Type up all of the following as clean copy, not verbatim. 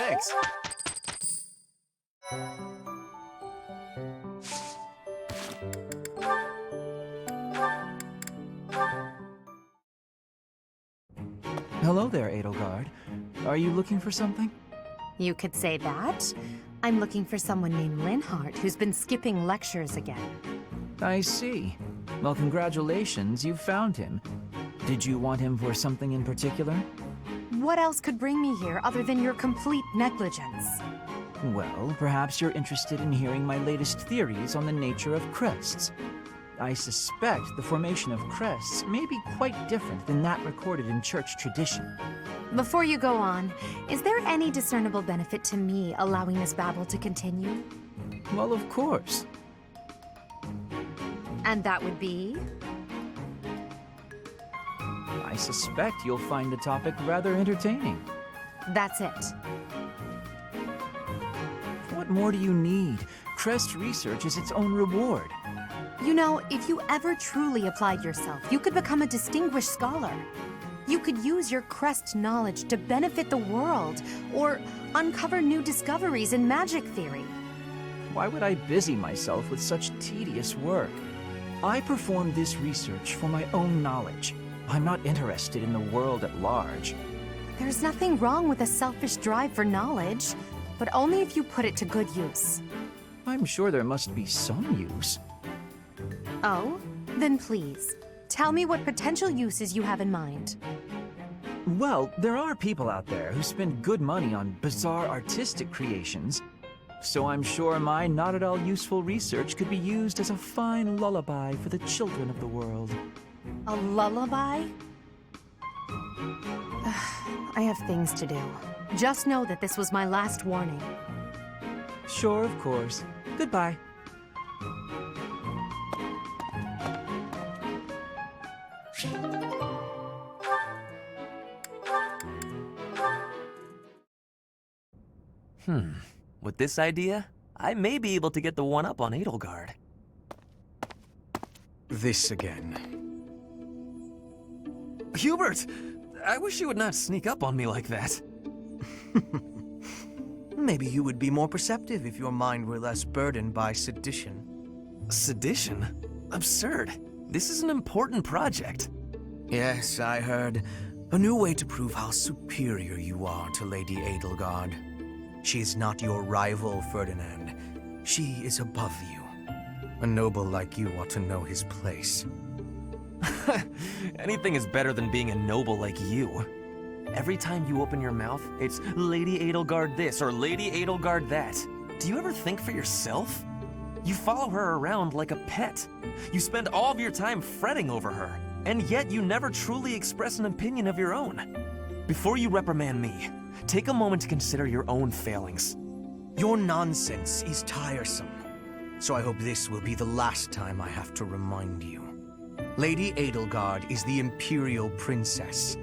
Thanks. Hello there, Edelgard. Are you looking for something? You could say that. I'm looking for someone named Linhardt who's been skipping lectures again. I see. Well, congratulations, you found him. Did you want him for something in particular? What else could bring me here other than your complete negligence? Well, perhaps you're interested in hearing my latest theories on the nature of crests. I suspect the formation of crests may be quite different than that recorded in church tradition. Before you go on, is there any discernible benefit to me allowing this babble to continue? Well, of course. And that would be? I suspect you'll find the topic rather entertaining. That's it. What more do you need? Crest research is its own reward. You know, if you ever truly applied yourself, you could become a distinguished scholar. You could use your crest knowledge to benefit the world, or uncover new discoveries in magic theory. Why would I busy myself with such tedious work? I perform this research for my own knowledge. I'm not interested in the world at large. There's nothing wrong with a selfish drive for knowledge, but only if you put it to good use. I'm sure there must be some use. Oh? Then please, tell me what potential uses you have in mind. Well, there are people out there who spend good money on bizarre artistic creations, so I'm sure my not at all useful research could be used as a fine lullaby for the children of the world. A lullaby? I have things to do. Just know that this was my last warning. Sure, of course. Goodbye. With this idea, I may be able to get the one-up on Edelgard. This again. Hubert! I wish you would not sneak up on me like that. Maybe you would be more perceptive if your mind were less burdened by sedition. Sedition? Absurd. This is an important project. Yes, I heard. A new way to prove how superior you are to Lady Edelgard. She is not your rival, Ferdinand. She is above you. A noble like you ought to know his place. Anything is better than being a noble like you. Every time you open your mouth, it's Lady Edelgard this or Lady Edelgard that. Do you ever think for yourself? You follow her around like a pet. You spend all of your time fretting over her, and yet you never truly express an opinion of your own. Before you reprimand me, take a moment to consider your own failings. Your nonsense is tiresome, so I hope this will be the last time I have to remind you. Lady Edelgard is the Imperial Princess.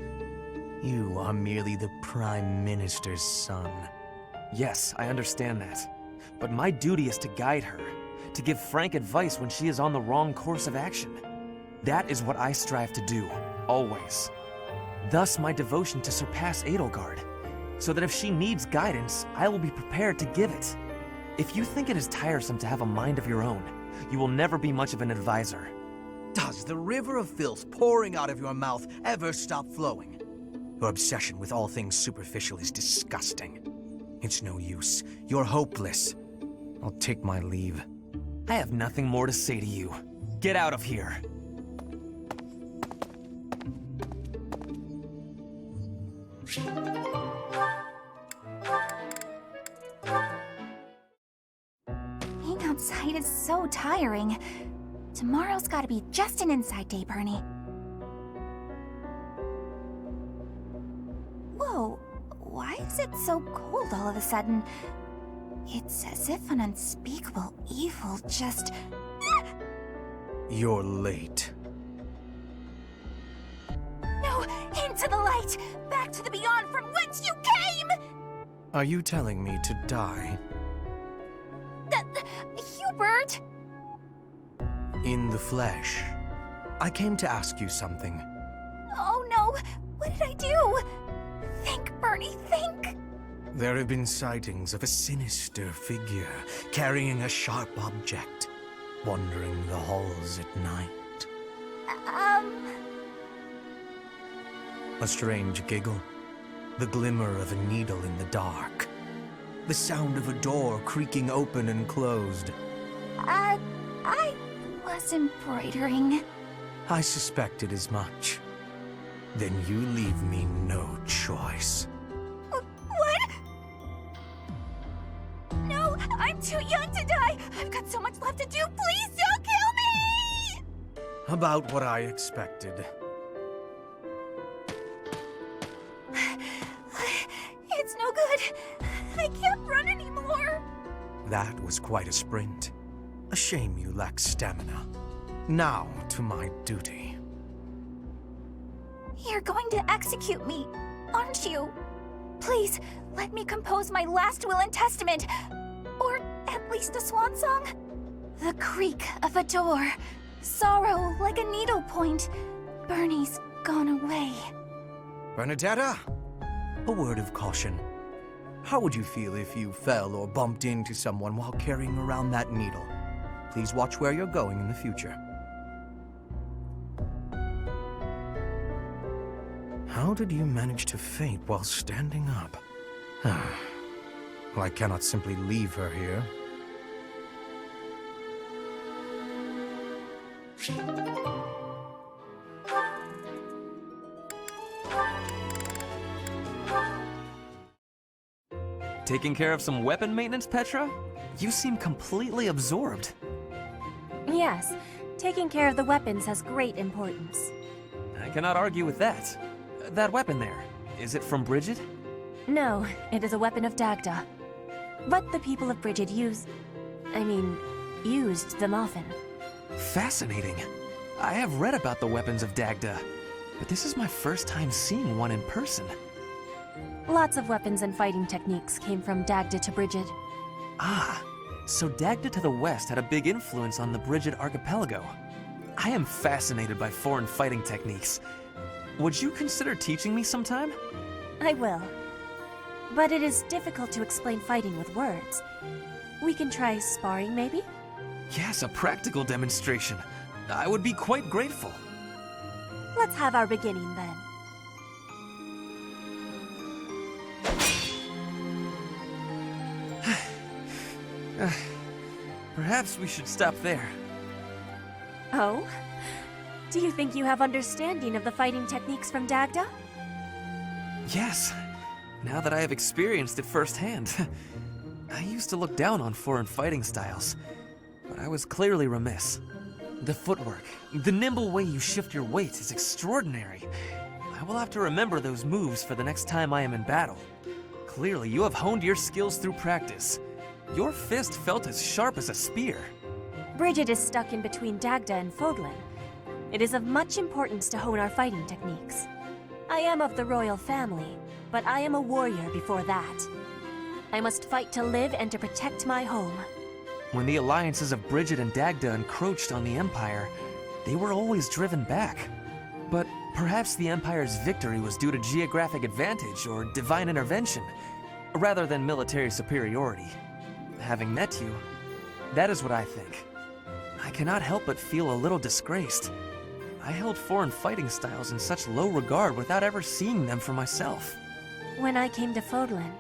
You are merely the Prime Minister's son. Yes, I understand that. But my duty is to guide her, to give frank advice when she is on the wrong course of action. That is what I strive to do, always. Thus my devotion to surpass Edelgard, so that if she needs guidance, I will be prepared to give it. If you think it is tiresome to have a mind of your own, you will never be much of an advisor. Does the river of filth pouring out of your mouth ever stop flowing? Your obsession with all things superficial is disgusting. It's no use. You're hopeless. I'll take my leave. I have nothing more to say to you. Get out of here. Being outside is so tiring. Tomorrow's gotta be just an inside day, Bernie. Whoa, why is it so cold all of a sudden? It's as if an unspeakable evil just... You're late. No, into the light! Back to the beyond from whence you came! Are you telling me to die? Hubert! In the flesh. I came to ask you something. Oh no, what did I do? Think, Bernie, think! There have been sightings of a sinister figure carrying a sharp object, wandering the halls at night. A strange giggle, the glimmer of a needle in the dark, the sound of a door creaking open and closed. I was embroidering. I suspected as much. Then you leave me no choice. What? No, I'm too young to die. I've got so much left to do. Please don't kill me! About what I expected. It's no good. I can't run anymore. That was quite a sprint. A shame you lack stamina. Now to my duty. You're going to execute me, aren't you? Please, let me compose my last will and testament. Or at least a swan song. The creak of a door. Sorrow like a needle point. Bernie's gone away. Bernadetta, a word of caution. How would you feel if you fell or bumped into someone while carrying around that needle? Please watch where you're going in the future. How did you manage to faint while standing up? Well, I cannot simply leave her here. Taking care of some weapon maintenance, Petra? You seem completely absorbed. Yes, taking care of the weapons has great importance. I cannot argue with that. That weapon there, is it from Bridget? No, it is a weapon of Dagda. But the people of Bridget used them often. Fascinating. I have read about the weapons of Dagda, but this is my first time seeing one in person. Lots of weapons and fighting techniques came from Dagda to Bridget. Ah, so Dagda to the west had a big influence on the Bridget archipelago. I am fascinated by foreign fighting techniques. Would you consider teaching me sometime? I will. But it is difficult to explain fighting with words. We can try sparring, maybe? Yes, a practical demonstration. I would be quite grateful. Let's have our beginning then. Perhaps we should stop there. Oh? Do you think you have understanding of the fighting techniques from Dagda? Yes, now that I have experienced it firsthand. I used to look down on foreign fighting styles, but I was clearly remiss. The footwork, the nimble way you shift your weight is extraordinary. I will have to remember those moves for the next time I am in battle. Clearly, you have honed your skills through practice. Your fist felt as sharp as a spear. Bridget is stuck in between Dagda and Fodlan. It is of much importance to hone our fighting techniques. I am of the royal family, but I am a warrior before that. I must fight to live and to protect my home. When the alliances of Bridget and Dagda encroached on the Empire, they were always driven back. But perhaps the Empire's victory was due to geographic advantage or divine intervention, rather than military superiority. Having met you, that is what I think. I cannot help but feel a little disgraced. I held foreign fighting styles in such low regard without ever seeing them for myself. When I came to Fodlan,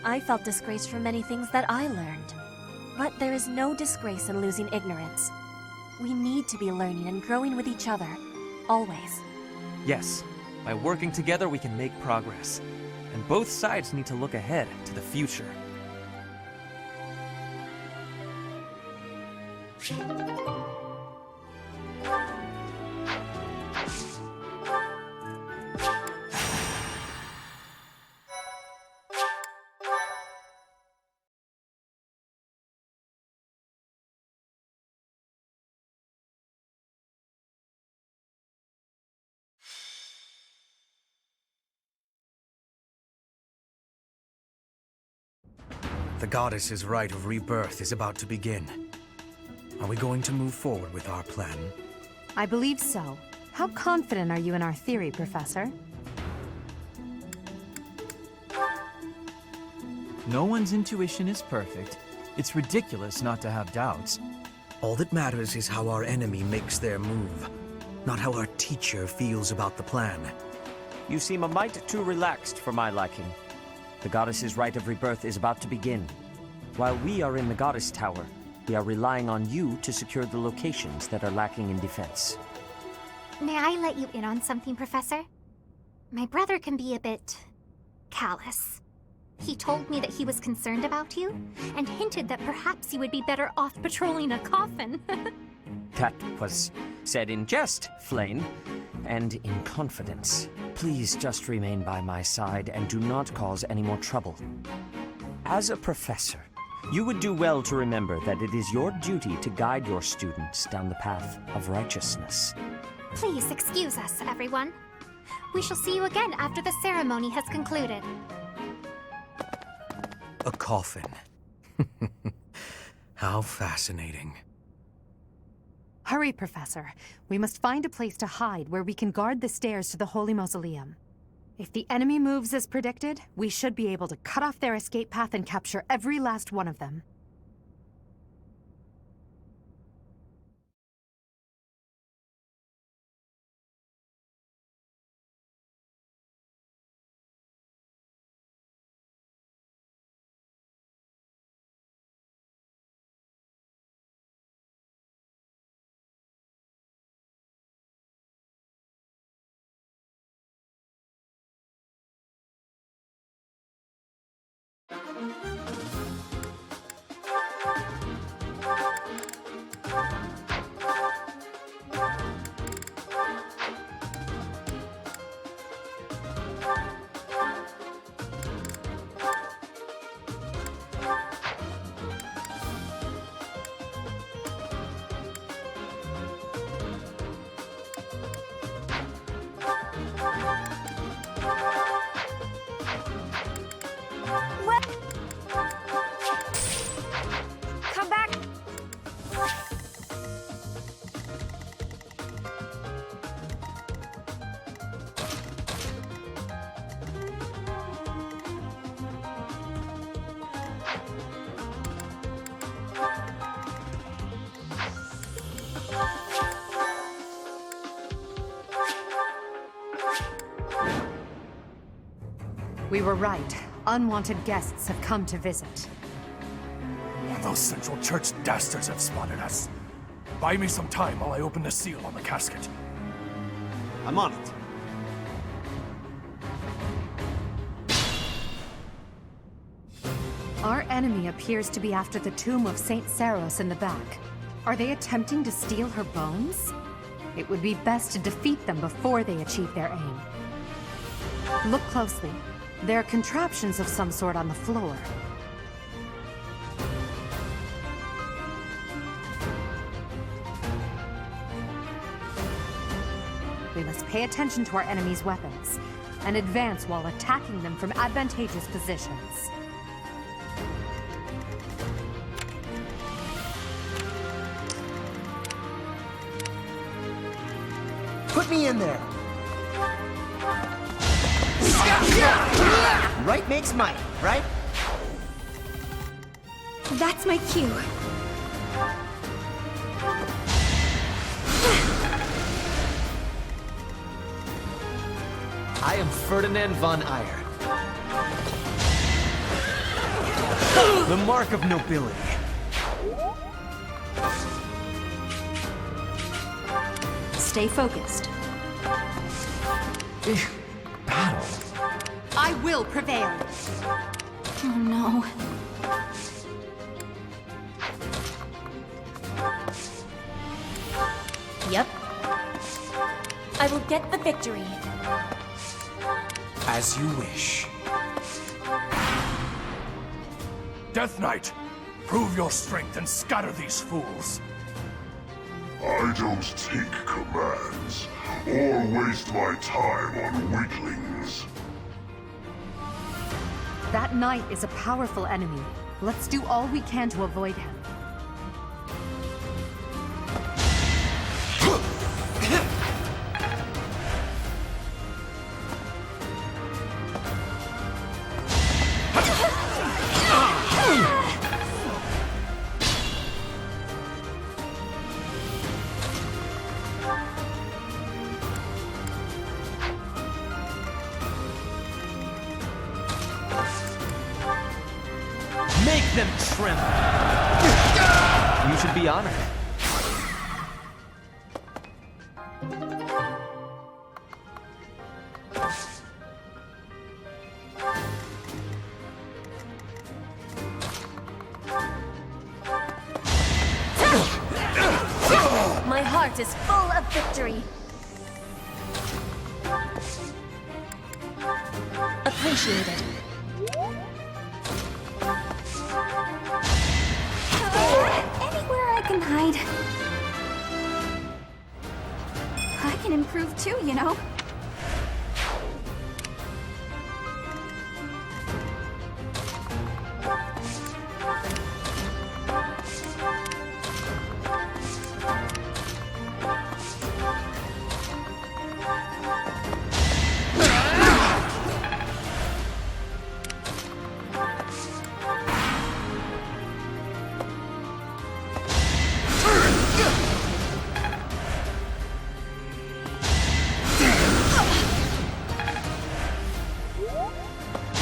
I felt disgraced for many things that I learned. But there is no disgrace in losing ignorance. We need to be learning and growing with each other, always. Yes, by working together we can make progress. And both sides need to look ahead to the future. The goddess's rite of rebirth is about to begin. Are we going to move forward with our plan? I believe so. How confident are you in our theory, Professor? No one's intuition is perfect. It's ridiculous not to have doubts. All that matters is how our enemy makes their move, not how our teacher feels about the plan. You seem a mite too relaxed for my liking. The goddess's rite of rebirth is about to begin. While we are in the goddess tower, we are relying on you to secure the locations that are lacking in defense. May I let you in on something, Professor? My brother can be a bit callous. He told me that he was concerned about you, and hinted that perhaps you would be better off patrolling a coffin. That was said in jest, Flane, and in confidence. Please just remain by my side and do not cause any more trouble. As a professor, you would do well to remember that it is your duty to guide your students down the path of righteousness. Please excuse us, everyone. We shall see you again after the ceremony has concluded. A coffin. How fascinating. Hurry, Professor. We must find a place to hide where we can guard the stairs to the Holy Mausoleum. If the enemy moves as predicted, we should be able to cut off their escape path and capture every last one of them. Come back! We were right. Unwanted guests have come to visit. Those Central Church dastards have spotted us. Buy me some time while I open the seal on the casket. I'm on it. Our enemy appears to be after the tomb of Saint Saros in the back. Are they attempting to steal her bones? It would be best to defeat them before they achieve their aim. Look closely. There are contraptions of some sort on the floor. We must pay attention to our enemy's weapons and advance while attacking them from advantageous positions. Put me in there. Right makes might, right? That's my cue. I am Ferdinand von Eyre. The mark of nobility. Stay focused. Battle. I will prevail. Oh no. Yep. I will get the victory. As you wish. Death Knight, prove your strength and scatter these fools. I don't take commands, or waste my time on weaklings. That knight is a powerful enemy. Let's do all we can to avoid him. Make them tremble. You should be honored. My heart is full of victory. Appreciated. Anywhere I can hide. I can improve too, you know.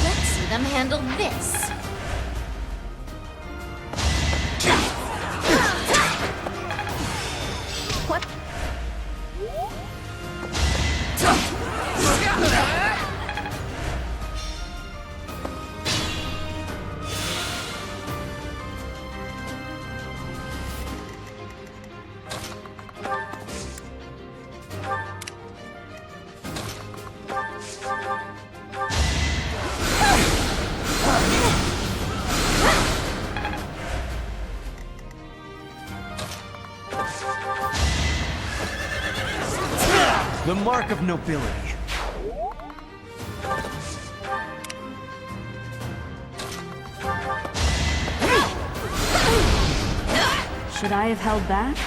Let's see them handle this. What? The mark of nobility. Should I have held back?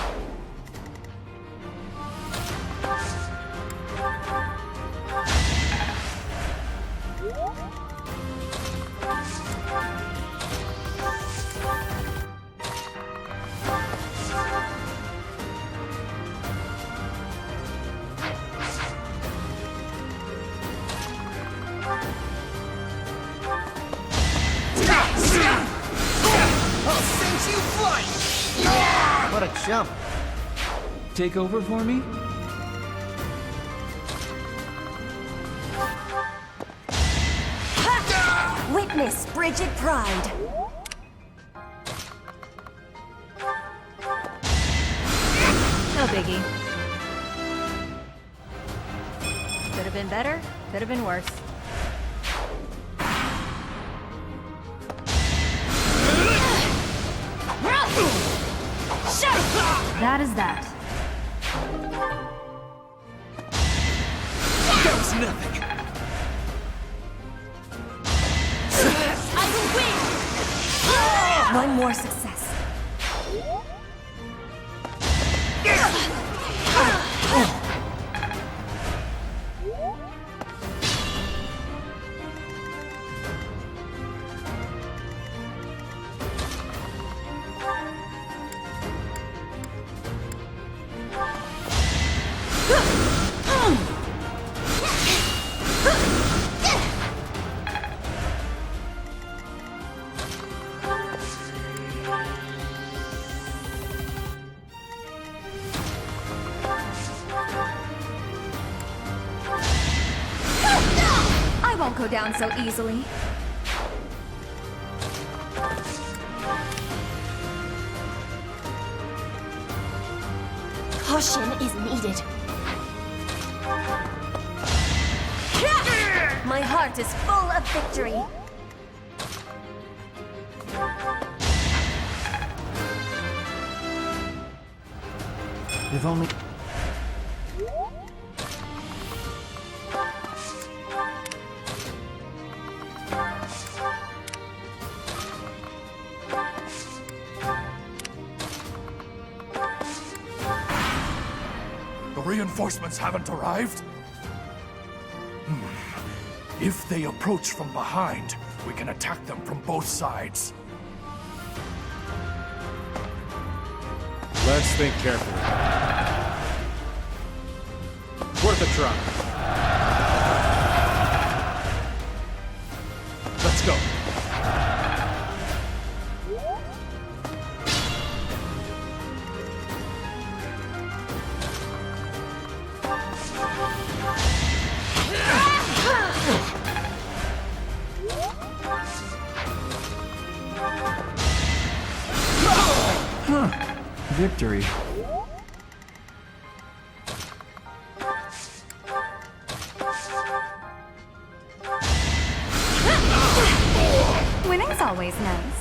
I'll send you flying! What a jump. Take over for me? Witness Bridget Pride. No biggie. Could have been better, could have been worse. That is that. That was nothing. I will win! One more success. I won't go down so easily. Caution is needed. My heart is full of victory. If only... The reinforcements haven't arrived? If they approach from behind, we can attack them from both sides. Let's think carefully. Worth a try. Let's go. victory. Winning's always nice.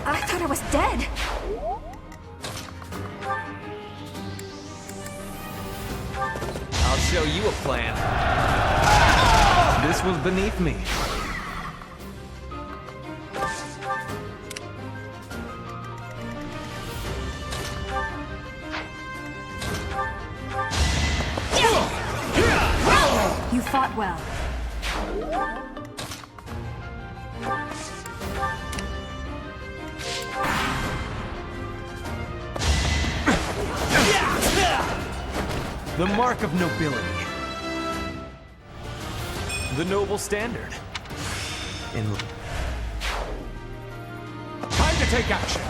I thought I was dead. I'll show you a plan. This was beneath me. You fought well. The mark of nobility. The noble standard. In Time to take action.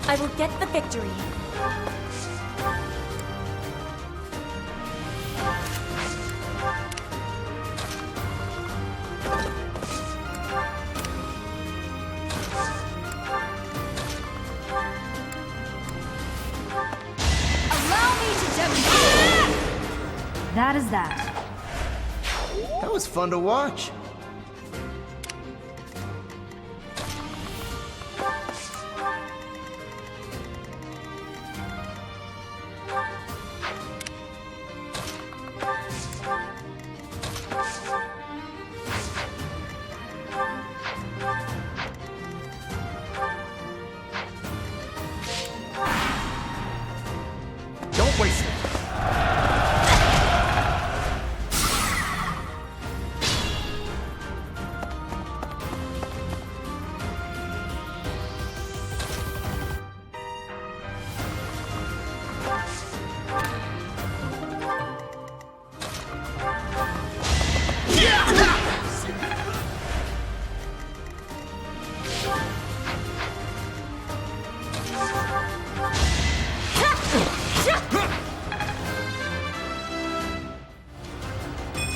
I will get the victory. Allow me to demonstrate. That is that. That was fun to watch. Don't waste it.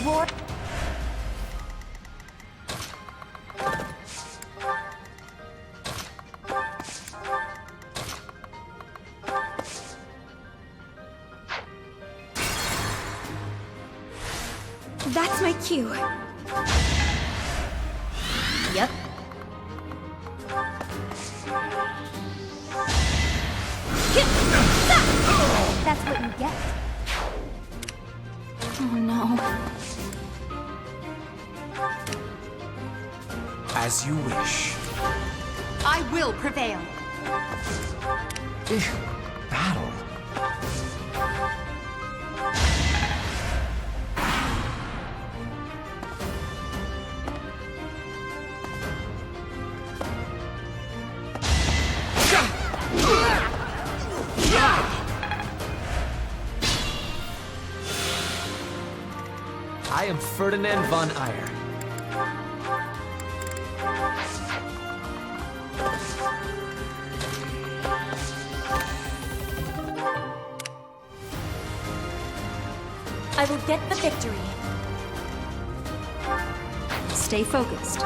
War. That's my cue. Yep. That's what you get. Oh no. as you wish. I will prevail. Battle. I am Ferdinand von Eyre. I will get the victory. Stay focused.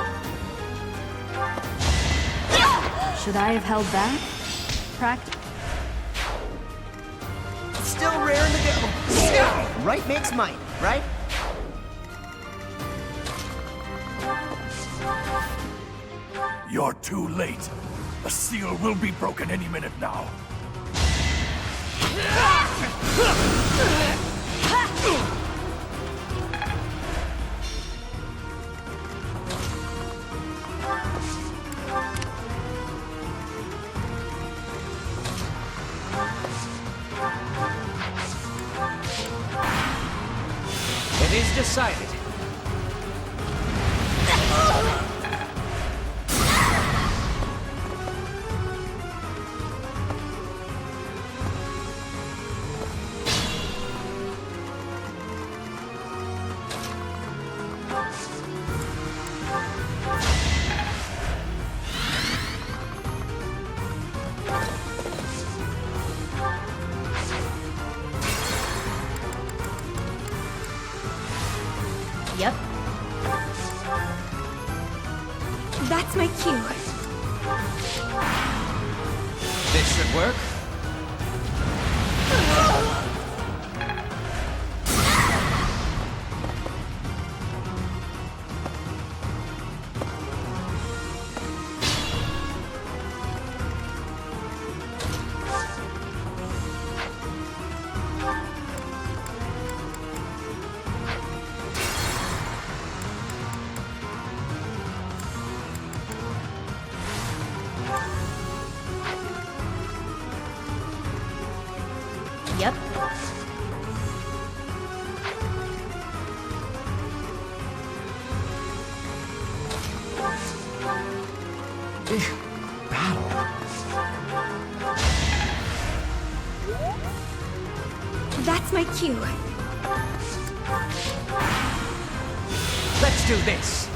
Should I have held back? Practice. Still raring to go. Right makes might, right? You're too late. The seal will be broken any minute now. It is decided. Yep. That's my cue. This should work. Yep. That's my cue. Let's do this.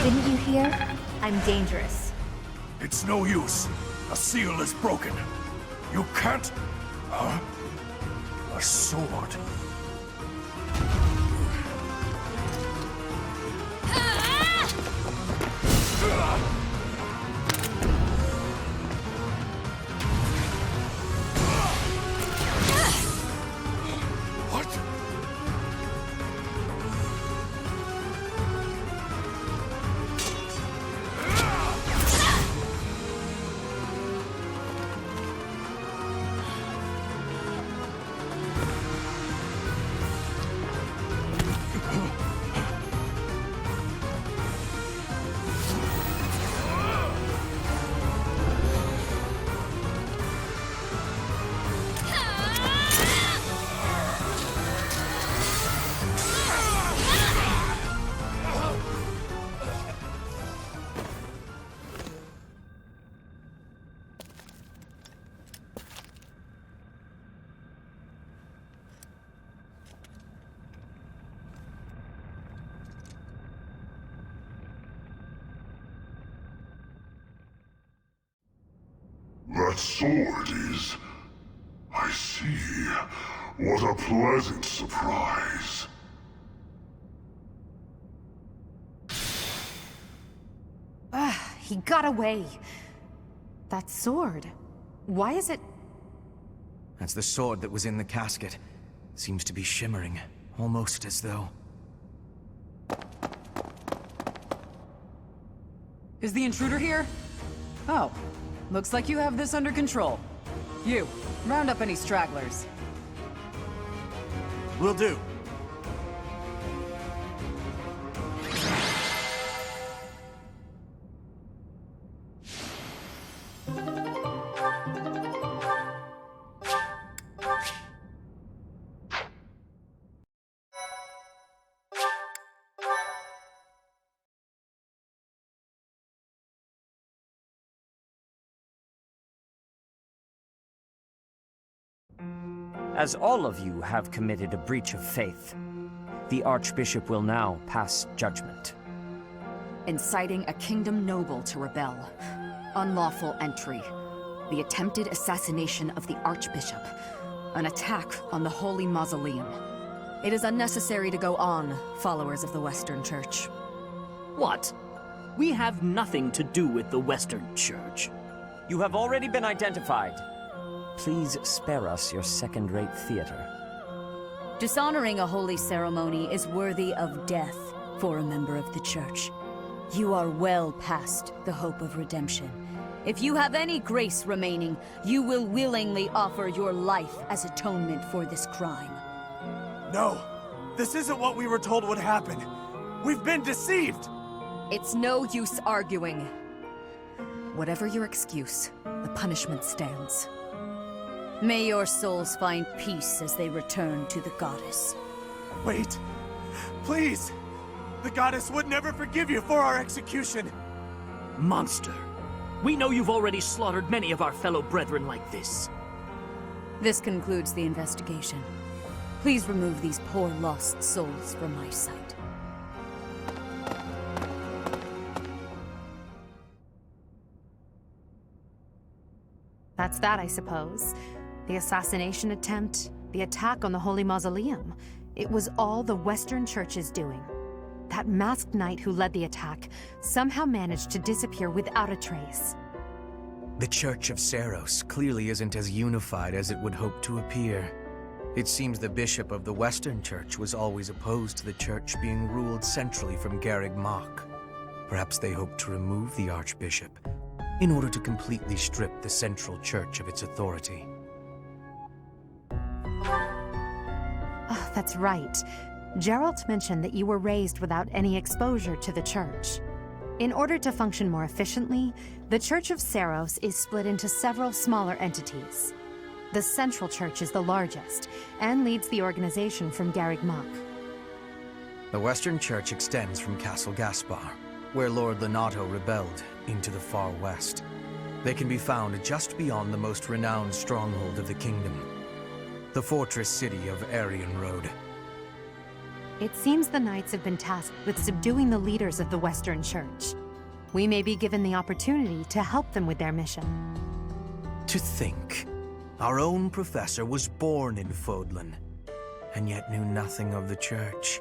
Didn't you hear? I'm dangerous. It's no use. A seal is broken. You can't... Huh? A sword. What? That sword is... I see. What a pleasant surprise. He got away. That sword. Why is it... That's the sword that was in the casket. Seems to be shimmering, almost as though... Is the intruder here? Oh, looks like you have this under control. You, round up any stragglers. Will do. As all of you have committed a breach of faith, the Archbishop will now pass judgment. Inciting a kingdom noble to rebel. Unlawful entry. The attempted assassination of the Archbishop. An attack on the Holy Mausoleum. It is unnecessary to go on, followers of the Western Church. What? We have nothing to do with the Western Church. You have already been identified. Please spare us your second-rate theater. Dishonoring a holy ceremony is worthy of death for a member of the Church. You are well past the hope of redemption. If you have any grace remaining, you will willingly offer your life as atonement for this crime. No, this isn't what we were told would happen. We've been deceived! It's no use arguing. Whatever your excuse, the punishment stands. May your souls find peace as they return to the goddess. Wait! Please! The goddess would never forgive you for our execution! Monster! We know you've already slaughtered many of our fellow brethren like this. This concludes the investigation. Please remove these poor lost souls from my sight. That's that, I suppose. The assassination attempt, the attack on the Holy Mausoleum. It was all the Western Church's doing. That masked knight who led the attack somehow managed to disappear without a trace. The Church of Seros clearly isn't as unified as it would hope to appear. It seems the bishop of the Western Church was always opposed to the church being ruled centrally from Garreg Mach. Perhaps they hope to remove the archbishop in order to completely strip the central church of its authority. Oh, that's right. Geralt mentioned that you were raised without any exposure to the church. In order to function more efficiently, the Church of Seros is split into several smaller entities. The Central Church is the largest, and leads the organization from Garreg Mach. The Western Church extends from Castle Gaspar, where Lord Lenato rebelled, into the far west. They can be found just beyond the most renowned stronghold of the kingdom, the fortress city of Aryan Road. It seems the Knights have been tasked with subduing the leaders of the Western Church. We may be given the opportunity to help them with their mission. To think, our own professor was born in Fodlan, and yet knew nothing of the church.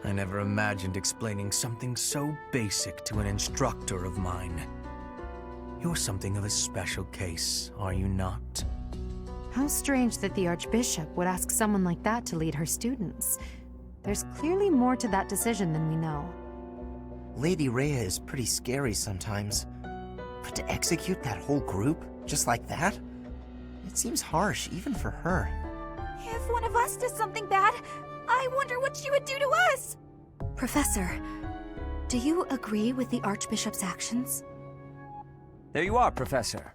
I never imagined explaining something so basic to an instructor of mine. You're something of a special case, are you not? How strange that the Archbishop would ask someone like that to lead her students. There's clearly more to that decision than we know. Lady Rhea is pretty scary sometimes. But to execute that whole group, just like that? It seems harsh, even for her. If one of us does something bad, I wonder what she would do to us! Professor, do you agree with the Archbishop's actions? There you are, Professor.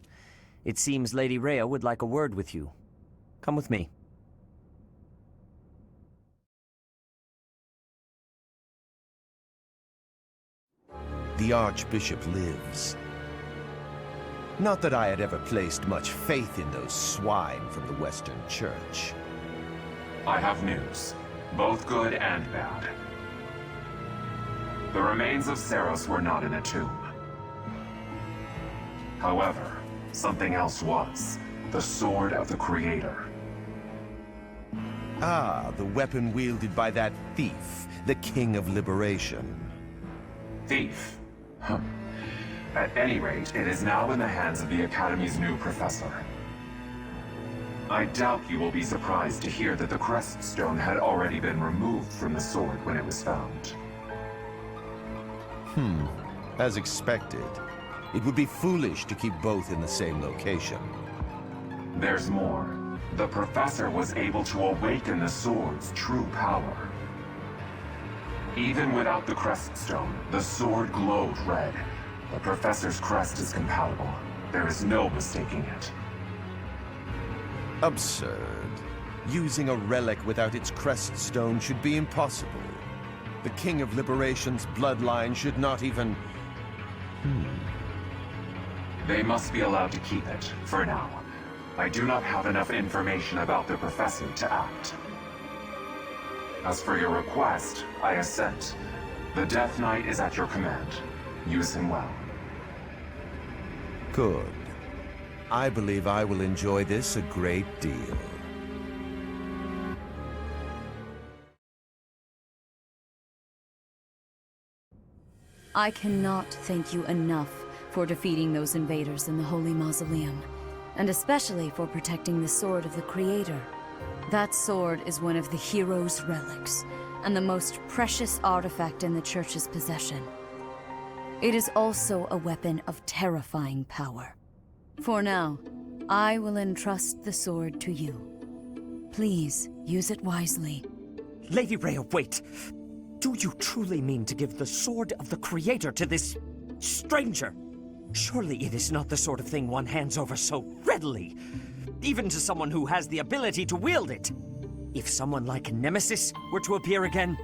It seems Lady Rhea would like a word with you. Come with me. The Archbishop lives. Not that I had ever placed much faith in those swine from the Western Church. I have news, both good and bad. The remains of Seros were not in a tomb. However, something else was. The Sword of the Creator. Ah, the weapon wielded by that thief, the King of Liberation. Thief? Huh. At any rate, it is now in the hands of the Academy's new professor. I doubt you will be surprised to hear that the crest stone had already been removed from the sword when it was found. As expected. It would be foolish to keep both in the same location. There's more. The professor was able to awaken the sword's true power. Even without the crest stone, the sword glowed red. The professor's crest is compatible. There is no mistaking it. Absurd. Using a relic without its crest stone should be impossible. The King of Liberation's bloodline should not even... They must be allowed to keep it, for now. I do not have enough information about the professor to act. As for your request, I assent. The Death Knight is at your command. Use him well. Good. I believe I will enjoy this a great deal. I cannot thank you enough for defeating those invaders in the Holy Mausoleum, and especially for protecting the Sword of the Creator. That sword is one of the hero's relics, and the most precious artifact in the Church's possession. It is also a weapon of terrifying power. For now, I will entrust the sword to you. Please, use it wisely. Lady Rhea, wait! Do you truly mean to give the Sword of the Creator to this stranger? Surely it is not the sort of thing one hands over so readily, even to someone who has the ability to wield it. If someone like Nemesis were to appear again,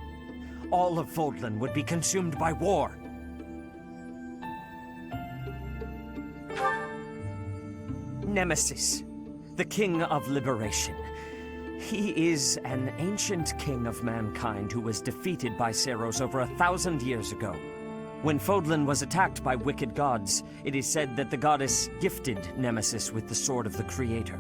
all of Fodlan would be consumed by war. Nemesis, the King of Liberation. He is an ancient king of mankind who was defeated by Seiros over 1,000 years ago. When Fodlan was attacked by wicked gods, it is said that the goddess gifted Nemesis with the Sword of the Creator.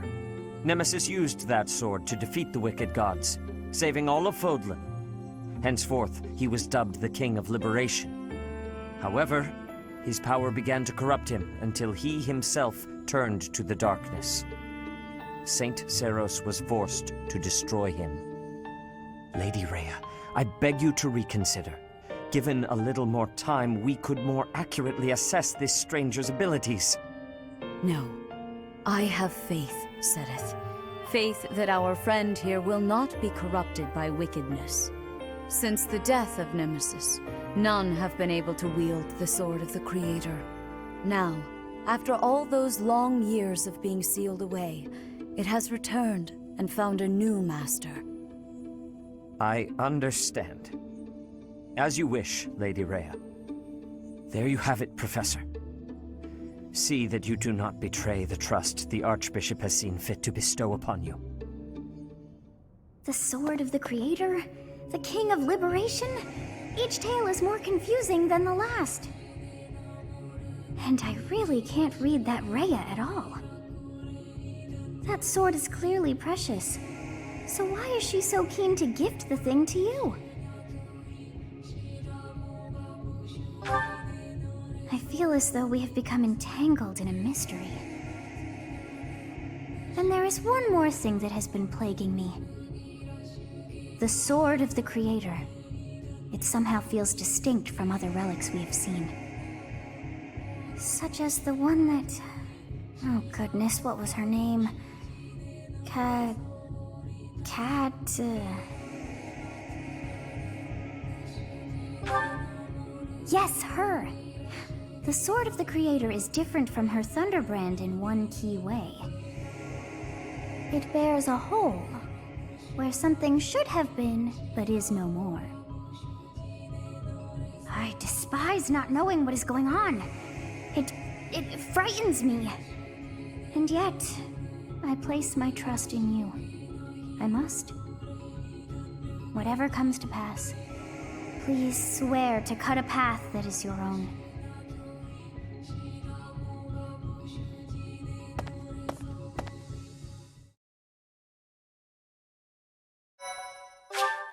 Nemesis used that sword to defeat the wicked gods, saving all of Fodlan. Henceforth, he was dubbed the King of Liberation. However, his power began to corrupt him until he himself turned to the darkness. Saint Seiros was forced to destroy him. Lady Rhea, I beg you to reconsider. Given a little more time, we could more accurately assess this stranger's abilities. No. I have faith, Seteth. Faith that our friend here will not be corrupted by wickedness. Since the death of Nemesis, none have been able to wield the Sword of the Creator. Now, after all those long years of being sealed away, it has returned and found a new master. I understand. As you wish, Lady Rhea. There you have it, Professor. See that you do not betray the trust the Archbishop has seen fit to bestow upon you. The Sword of the Creator? The King of Liberation? Each tale is more confusing than the last. And I really can't read that Rhea at all. That sword is clearly precious. So why is she so keen to gift the thing to you? I feel as though we have become entangled in a mystery. And there is one more thing that has been plaguing me. The Sword of the Creator. It somehow feels distinct from other relics we have seen. Such as the one that... Oh goodness, what was her name? Yes, her! The Sword of the Creator is different from her Thunderbrand in one key way. It bears a hole, where something should have been, but is no more. I despise not knowing what is going on. It frightens me. And yet, I place my trust in you. I must. Whatever comes to pass, please swear to cut a path that is your own.